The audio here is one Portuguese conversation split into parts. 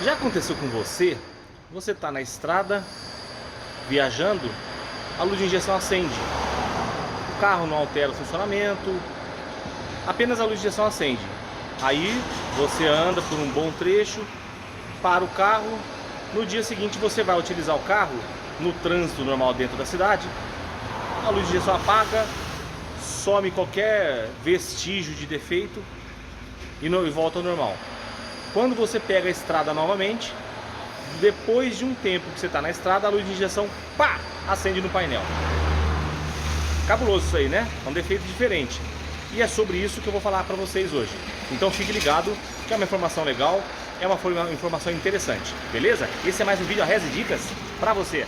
Já aconteceu com você? Você está na estrada, viajando, a luz de injeção acende. O carro não altera o funcionamento, apenas a luz de injeção acende. Aí você anda por um bom trecho, para o carro. No dia seguinte você vai utilizar o carro no trânsito normal dentro da cidade. A luz de injeção apaga, some qualquer vestígio de defeito e volta ao normal. Quando você pega a estrada novamente, depois de um tempo que você está na estrada, a luz de injeção, pá, acende no painel. Cabuloso isso aí, né? É um defeito diferente. E é sobre isso que eu vou falar para vocês hoje. Então fique ligado, que é uma informação legal, é uma informação interessante, beleza? Esse é mais um vídeo Arreze Dicas para você.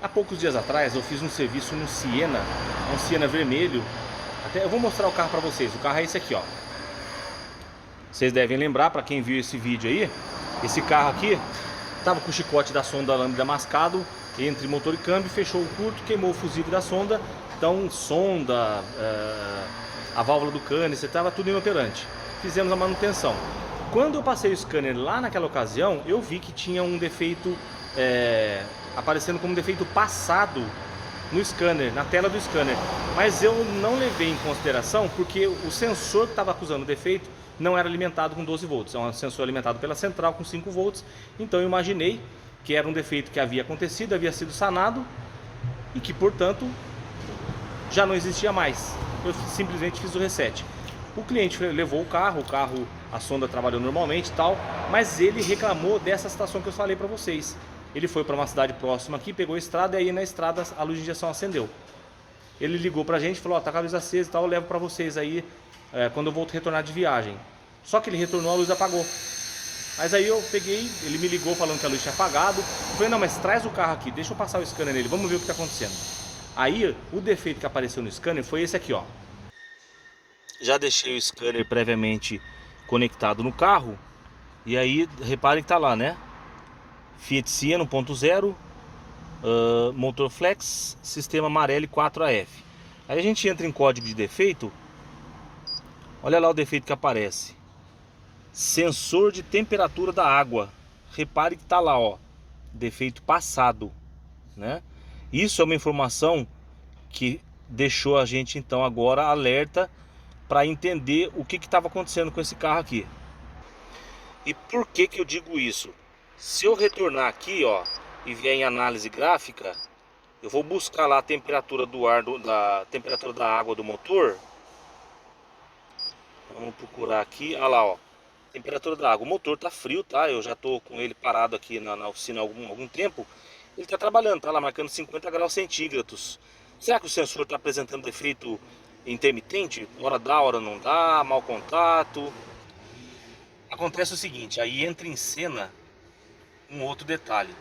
Há poucos dias atrás eu fiz um serviço no Siena, um Siena vermelho. Até eu vou mostrar o carro para vocês. O carro é esse aqui, ó. Vocês devem lembrar, para quem viu esse vídeo aí, esse carro aqui tava com o chicote da sonda lambda mascado entre motor e câmbio, fechou o curto, queimou o fusível da sonda. Então sonda, a válvula do canister, estava tudo inoperante. Fizemos a manutenção. Quando eu passei o scanner lá naquela ocasião, eu vi que tinha um defeito aparecendo como defeito passado no scanner, na tela do scanner. Mas eu não levei em consideração porque o sensor que estava acusando o defeito não era alimentado com 12 volts. É um sensor alimentado pela central com 5 volts. Então eu imaginei que era um defeito que havia acontecido, havia sido sanado e que, portanto, já não existia mais. Eu simplesmente fiz o reset. O cliente levou o carro, a sonda trabalhou normalmente e tal, mas ele reclamou dessa situação que eu falei para vocês. Ele foi para uma cidade próxima aqui, pegou a estrada e aí na estrada a luz de injeção acendeu. Ele ligou pra gente e falou, ó, tá com a luz acesa e tal, eu levo pra vocês aí quando eu volto a retornar de viagem. Só que ele retornou, a luz apagou. Mas aí eu peguei, ele me ligou falando que a luz tinha apagado. Eu falei, não, mas traz o carro aqui, deixa eu passar o scanner nele, vamos ver o que tá acontecendo. Aí o defeito que apareceu no scanner foi esse aqui, ó. Já deixei o scanner previamente conectado no carro. E aí, reparem que tá lá, né? Fiat Siena 1.0, motor flex, sistema Marelli 4AF. Aí a gente entra em código de defeito. Olha lá o defeito que aparece: sensor de temperatura da água. Repare que tá lá, ó, defeito passado, né? Isso é uma informação que deixou a gente então agora alerta para entender o que estava acontecendo com esse carro aqui. E por que que eu digo isso? Se eu retornar aqui, ó, e vier em análise gráfica, eu vou buscar lá a temperatura do ar, temperatura da água do motor. Vamos procurar aqui, olha lá, ó, temperatura da água. O motor tá frio, tá? Eu já tô com ele parado aqui na oficina há algum tempo. Ele tá trabalhando, tá lá marcando 50 graus centígrados. Será que o sensor tá apresentando defeito intermitente? Hora dá, hora não dá, mau contato. Acontece o seguinte, aí entra em cena um outro detalhe.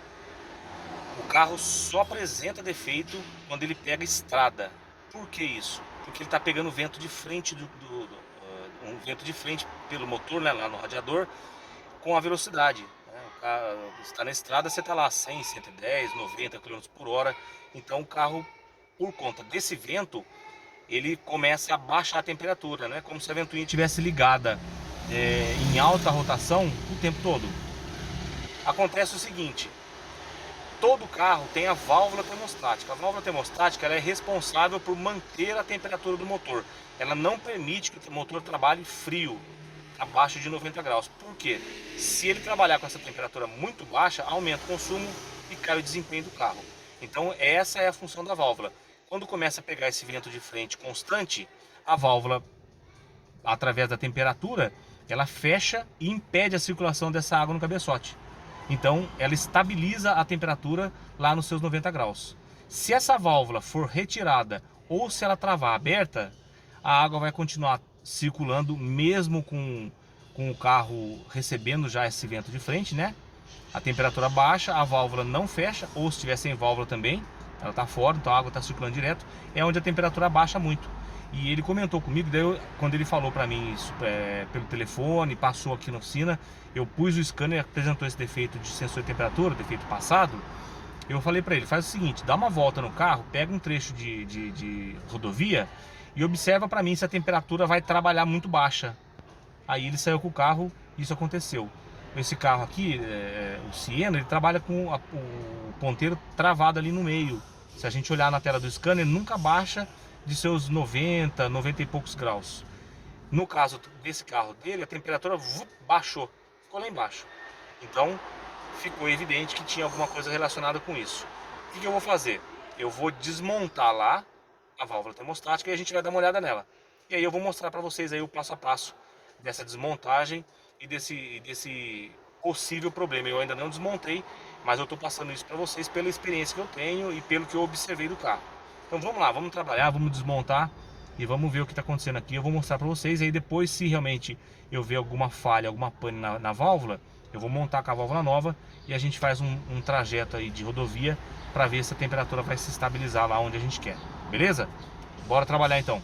O carro só apresenta defeito quando ele pega estrada. Por que isso? Porque ele está pegando vento de frente um vento de frente pelo motor, né, lá no radiador, com a velocidade, né? O carro está na estrada, você está lá 100, 110, 90 km por hora. Então o carro, por conta desse vento, ele começa a baixar a temperatura, né? Como se a ventoinha estivesse ligada em alta rotação o tempo todo. Acontece o seguinte: todo carro tem a válvula termostática. A válvula termostática, ela é responsável por manter a temperatura do motor. Ela não permite que o motor trabalhe frio, abaixo de 90 graus. Por quê? Se ele trabalhar com essa temperatura muito baixa, aumenta o consumo e cai o desempenho do carro. Então essa é a função da válvula. Quando começa a pegar esse vento de frente constante, a válvula, através da temperatura, ela fecha e impede a circulação dessa água no cabeçote. Então ela estabiliza a temperatura lá nos seus 90 graus. Se essa válvula for retirada ou se ela travar aberta, a água vai continuar circulando mesmo com o carro recebendo já esse vento de frente, né? A temperatura baixa, a válvula não fecha, ou se estiver sem válvula também, ela está fora, então a água está circulando direto, é onde a temperatura baixa muito. E ele comentou comigo, daí quando ele falou pra mim isso pelo telefone, passou aqui na oficina, eu pus o scanner, apresentou esse defeito de sensor de temperatura, defeito passado. Eu falei pra ele, faz o seguinte, dá uma volta no carro, pega um trecho de rodovia e observa pra mim se a temperatura vai trabalhar muito baixa. Aí ele saiu com o carro, isso aconteceu. Esse carro aqui, o Siena, ele trabalha com o ponteiro travado ali no meio. Se a gente olhar na tela do scanner, nunca baixa de seus 90, 90 e poucos graus. No caso desse carro dele, a temperatura baixou, ficou lá embaixo. Então, ficou evidente que tinha alguma coisa relacionada com isso. O que eu vou fazer? Eu vou desmontar lá a válvula termostática e a gente vai dar uma olhada nela. E aí eu vou mostrar para vocês aí o passo a passo dessa desmontagem e desse possível problema. Eu ainda não desmontei, mas eu estou passando isso para vocês pela experiência que eu tenho e pelo que eu observei do carro. Então vamos lá, vamos trabalhar, vamos desmontar e vamos ver o que está acontecendo aqui. Eu vou mostrar para vocês, e aí depois, se realmente eu ver alguma falha, alguma pane na válvula, eu vou montar com a válvula nova e a gente faz um trajeto aí de rodovia para ver se a temperatura vai se estabilizar lá onde a gente quer. Beleza? Bora trabalhar então.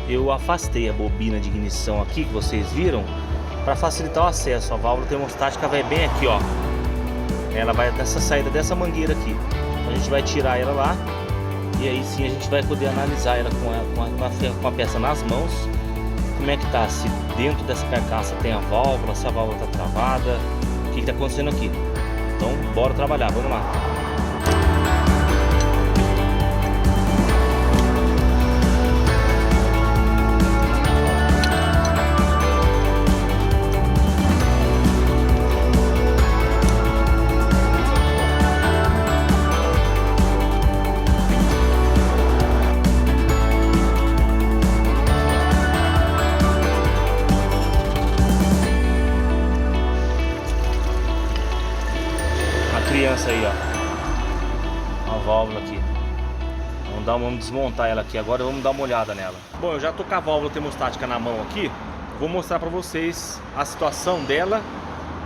Eu afastei a bobina de ignição aqui, que vocês viram, para facilitar o acesso. A válvula termostática vai bem aqui, ó. Ela vai nessa saída dessa mangueira aqui. Então a gente vai tirar ela lá e aí sim a gente vai poder analisar ela com a peça nas mãos. Como é que tá, se dentro dessa carcaça tem a válvula, se a válvula tá travada, o que tá acontecendo aqui. Então bora trabalhar, vamos lá. Criança aí, ó, a válvula aqui. Vamos desmontar ela aqui agora, vamos dar uma olhada nela. Bom, eu já tô com a válvula termostática na mão aqui. Vou mostrar pra vocês a situação dela.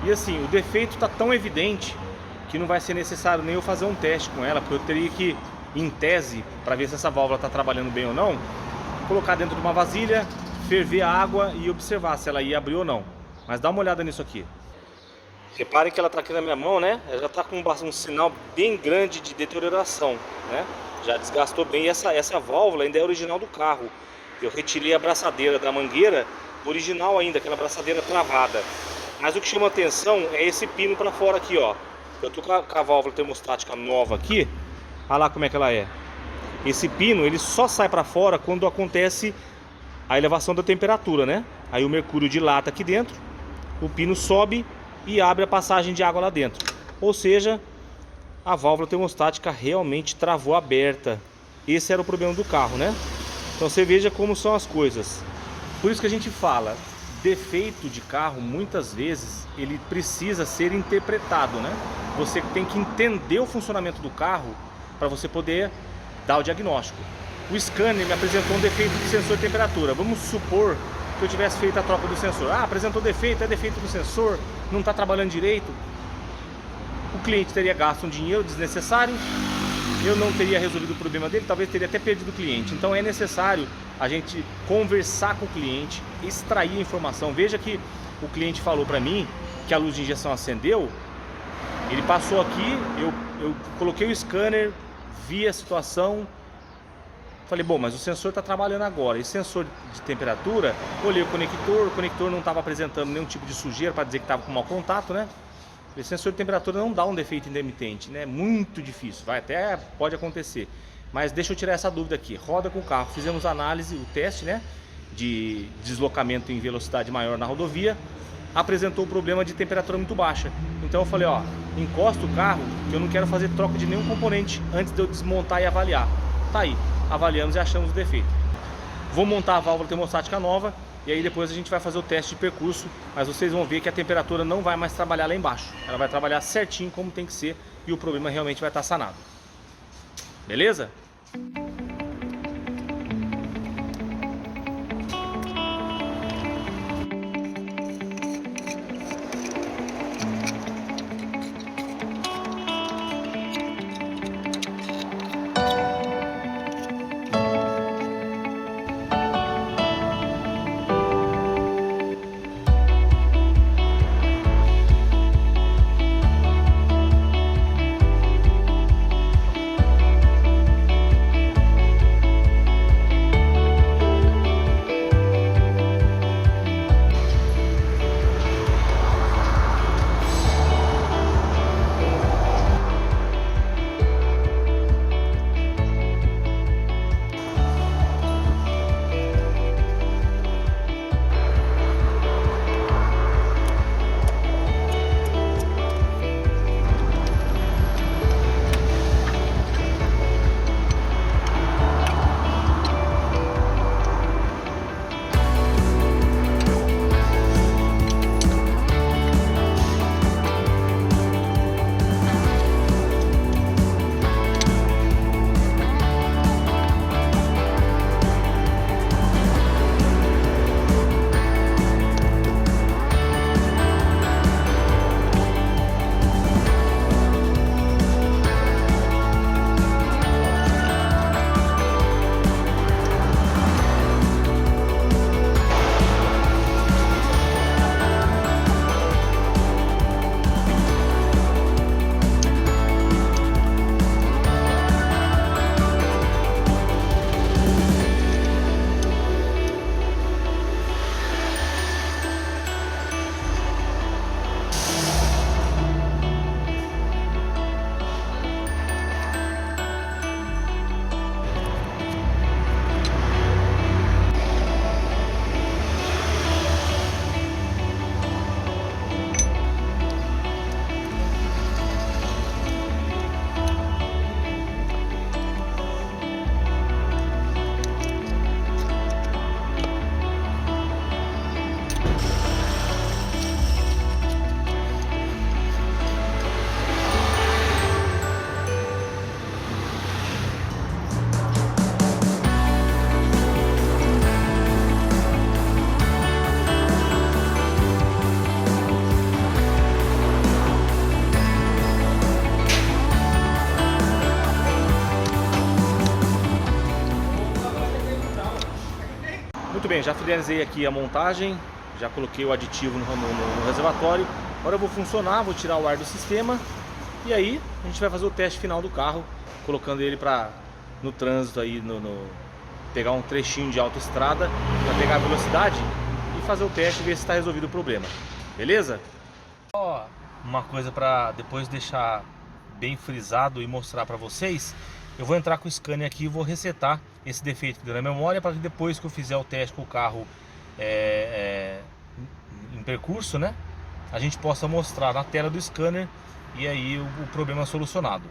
E assim, o defeito tá tão evidente que não vai ser necessário nem eu fazer um teste com ela, porque eu teria que, em tese, para ver se essa válvula tá trabalhando bem ou não, colocar dentro de uma vasilha, ferver a água e observar se ela ia abrir ou não. Mas dá uma olhada nisso aqui. Reparem que ela está aqui na minha mão, né? Ela já está com um sinal bem grande de deterioração, né? Já desgastou bem. E essa válvula ainda é original do carro. Eu retirei a braçadeira da mangueira original ainda, aquela braçadeira travada. Mas o que chama atenção é esse pino para fora aqui, ó. Eu tô com a válvula termostática nova aqui. Olha lá como é que ela é. Esse pino, ele só sai para fora quando acontece a elevação da temperatura, né? Aí o mercúrio dilata aqui dentro, o pino sobe e abre a passagem de água lá dentro. Ou seja, a válvula termostática realmente travou aberta. Esse era o problema do carro, né? Então você veja como são as coisas. Por isso que a gente fala, defeito de carro, muitas vezes, ele precisa ser interpretado, né? Você tem que entender o funcionamento do carro para você poder dar o diagnóstico. O scanner me apresentou um defeito de sensor de temperatura. Vamos supor que eu tivesse feito a troca do sensor. Ah, apresentou defeito, é defeito do sensor, não está trabalhando direito. O cliente teria gasto um dinheiro desnecessário, eu não teria resolvido o problema dele, talvez teria até perdido o cliente. Então é necessário a gente conversar com o cliente, extrair a informação. Veja que o cliente falou para mim que a luz de injeção acendeu, ele passou aqui, eu coloquei o scanner, vi a situação, Falei, bom, mas o sensor está trabalhando agora. Esse sensor de temperatura, olhei o conector não estava apresentando nenhum tipo de sujeira para dizer que estava com mau contato, né? Esse sensor de temperatura não dá um defeito intermitente, né? Muito difícil, até pode acontecer. Mas deixa eu tirar essa dúvida aqui. Roda com o carro, fizemos a análise, o teste, né? De deslocamento em velocidade maior na rodovia. Apresentou o problema de temperatura muito baixa. Então eu falei, ó, encosta o carro que eu não quero fazer troca de nenhum componente antes de eu desmontar e avaliar. Tá aí, avaliamos e achamos o defeito. Vou montar a válvula termostática nova e aí depois a gente vai fazer o teste de percurso, mas vocês vão ver que a temperatura não vai mais trabalhar lá embaixo. Ela vai trabalhar certinho como tem que ser e o problema realmente vai estar sanado. Beleza? Muito bem, já finalizei aqui a montagem, já coloquei o aditivo no reservatório. Agora eu vou funcionar, vou tirar o ar do sistema e aí a gente vai fazer o teste final do carro, colocando ele no trânsito aí, pegar um trechinho de autoestrada para pegar a velocidade e fazer o teste e ver se está resolvido o problema. Beleza? Ó, uma coisa para depois deixar bem frisado e mostrar para vocês. Eu vou entrar com o scanner aqui e vou resetar esse defeito que deu na memória, para que depois que eu fizer o teste com o carro em percurso, né, a gente possa mostrar na tela do scanner e aí o problema solucionado.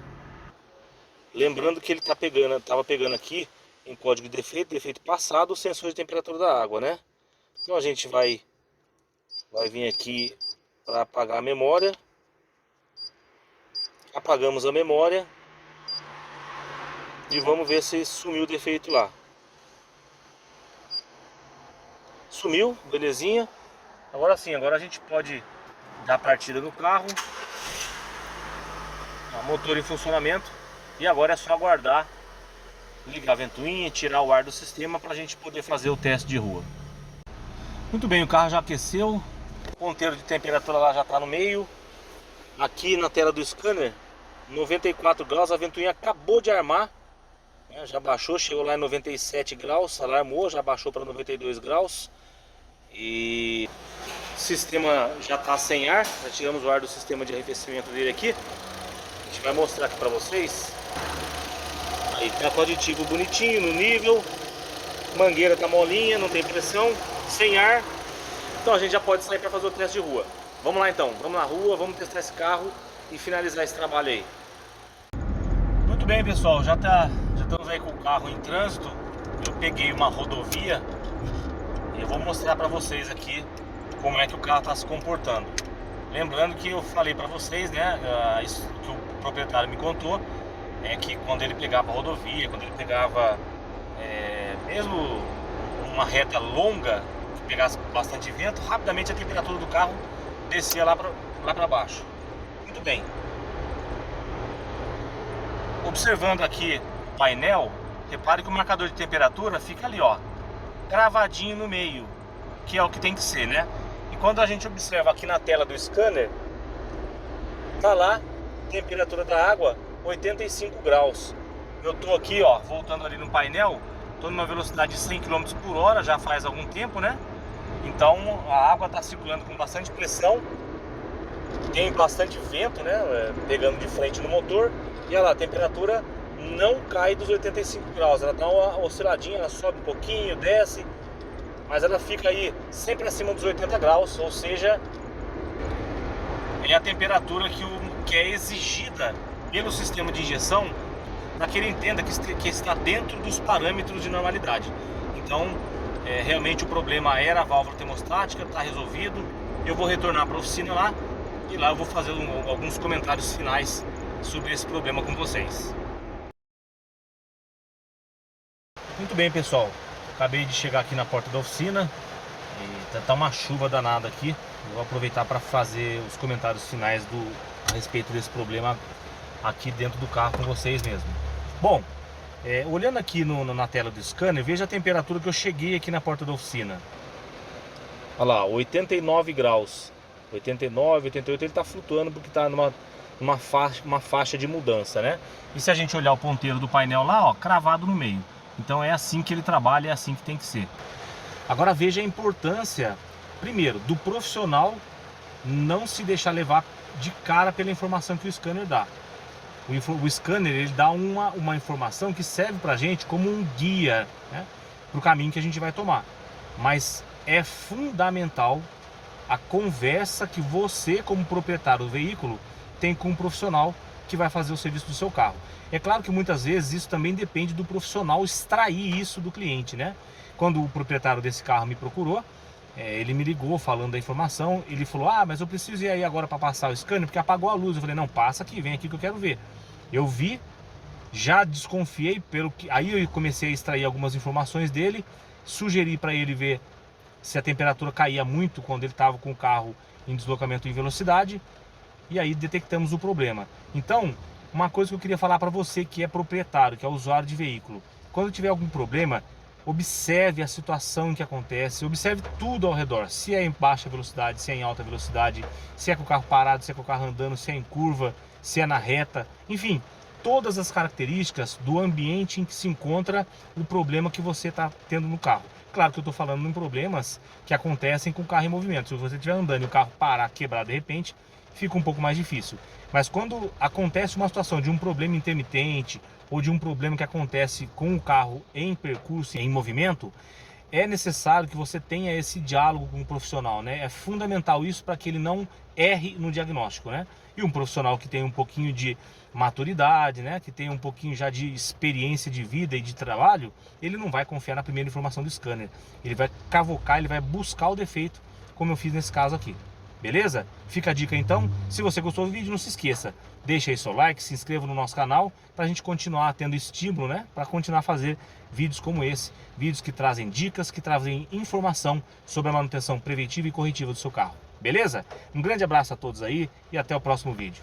Lembrando que ele estava pegando aqui em código de defeito passado, o sensor de temperatura da água, né? Então a gente vai vir aqui para apagar a memória. Apagamos a memória. E vamos ver se sumiu o defeito lá. Sumiu, belezinha. Agora sim, agora a gente pode dar partida no carro. Motor em funcionamento. E agora é só aguardar, ligar a ventoinha, tirar o ar do sistema para a gente poder fazer o teste de rua. Muito bem, o carro já aqueceu. O ponteiro de temperatura lá já está no meio. Aqui na tela do scanner, 94 graus, a ventoinha acabou de armar. Já baixou, chegou lá em 97 graus, alarmou, já baixou para 92 graus. E o sistema já está sem ar, já tiramos o ar do sistema de arrefecimento dele aqui. A gente vai mostrar aqui para vocês. Aí tá com o aditivo bonitinho, no nível. Mangueira tá molinha, não tem pressão, sem ar. Então a gente já pode sair para fazer o teste de rua. Vamos lá então, vamos na rua, vamos testar esse carro e finalizar esse trabalho aí. Muito bem, pessoal, já estamos aí com o carro em trânsito. Eu peguei uma rodovia e eu vou mostrar para vocês aqui como é que o carro está se comportando. Lembrando que eu falei para vocês, né, isso que o proprietário me contou, é que quando ele pegava a rodovia, quando ele pegava mesmo uma reta longa, que pegasse bastante vento, rapidamente a temperatura do carro descia lá para baixo. Muito bem. Observando aqui o painel, repare que o marcador de temperatura fica ali, ó, gravadinho no meio, que é o que tem que ser, né? E quando a gente observa aqui na tela do scanner, tá lá, temperatura da água 85 graus. Eu tô aqui, ó, voltando ali no painel, tô numa velocidade de 100 km por hora, já faz algum tempo, né? Então a água tá circulando com bastante pressão, tem bastante vento, né, pegando de frente no motor. E olha lá, a temperatura não cai dos 85 graus, ela dá uma osciladinha, ela sobe um pouquinho, desce, mas ela fica aí sempre acima dos 80 graus, ou seja, é a temperatura que é exigida pelo sistema de injeção para que ele entenda que está dentro dos parâmetros de normalidade. Então, realmente o problema era a válvula termostática, está resolvido. Eu vou retornar para a oficina lá e lá eu vou fazer alguns comentários finais sobre esse problema com vocês. Muito bem, pessoal, acabei de chegar aqui na porta da oficina e tá uma chuva danada aqui. Eu vou aproveitar para fazer os comentários finais a respeito desse problema aqui dentro do carro com vocês mesmo. Bom, olhando aqui na tela do scanner, veja a temperatura que eu cheguei aqui na porta da oficina. Olha lá, 89 graus, 89, 88, ele está flutuando porque está uma faixa de mudança, né? E se a gente olhar o ponteiro do painel lá, ó, cravado no meio. Então é assim que ele trabalha, é assim que tem que ser. Agora veja a importância, primeiro, do profissional não se deixar levar de cara pela informação que o scanner dá. O scanner, ele dá uma informação que serve pra gente como um guia, né, pro caminho que a gente vai tomar. Mas é fundamental a conversa que você, como proprietário do veículo, tem com um profissional que vai fazer o serviço do seu carro. É claro que muitas vezes isso também depende do profissional extrair isso do cliente, né? Quando o proprietário desse carro me procurou, ele me ligou falando da informação, ele falou: ah, mas eu preciso ir aí agora para passar o scanner porque apagou a luz. Eu falei: não, passa aqui, vem aqui que eu quero ver. Eu vi, já desconfiei, aí eu comecei a extrair algumas informações dele, sugeri para ele ver se a temperatura caía muito quando ele estava com o carro em deslocamento em velocidade, e aí detectamos o problema. Então, uma coisa que eu queria falar para você que é proprietário, que é usuário de veículo: quando tiver algum problema, observe a situação em que acontece, observe tudo ao redor, se é em baixa velocidade, se é em alta velocidade, se é com o carro parado, se é com o carro andando, se é em curva, se é na reta, enfim, todas as características do ambiente em que se encontra o problema que você está tendo no carro. Claro que eu estou falando em problemas que acontecem com o carro em movimento. Se você estiver andando e o carro parar, quebrar de repente, fica um pouco mais difícil. Mas quando acontece uma situação de um problema intermitente ou de um problema que acontece com o carro em percurso, em movimento, é necessário que você tenha esse diálogo com o profissional, né? É fundamental isso para que ele não erre no diagnóstico, né? E um profissional que tem um pouquinho de maturidade, né? Que tem um pouquinho já de experiência de vida e de trabalho, ele não vai confiar na primeira informação do scanner. Ele vai cavocar, ele vai buscar o defeito, como eu fiz nesse caso aqui. Beleza? Fica a dica então. Se você gostou do vídeo, não se esqueça, deixa aí seu like, se inscreva no nosso canal para a gente continuar tendo estímulo, né? Para continuar a fazer vídeos como esse, vídeos que trazem dicas, que trazem informação sobre a manutenção preventiva e corretiva do seu carro. Beleza? Um grande abraço a todos aí e até o próximo vídeo.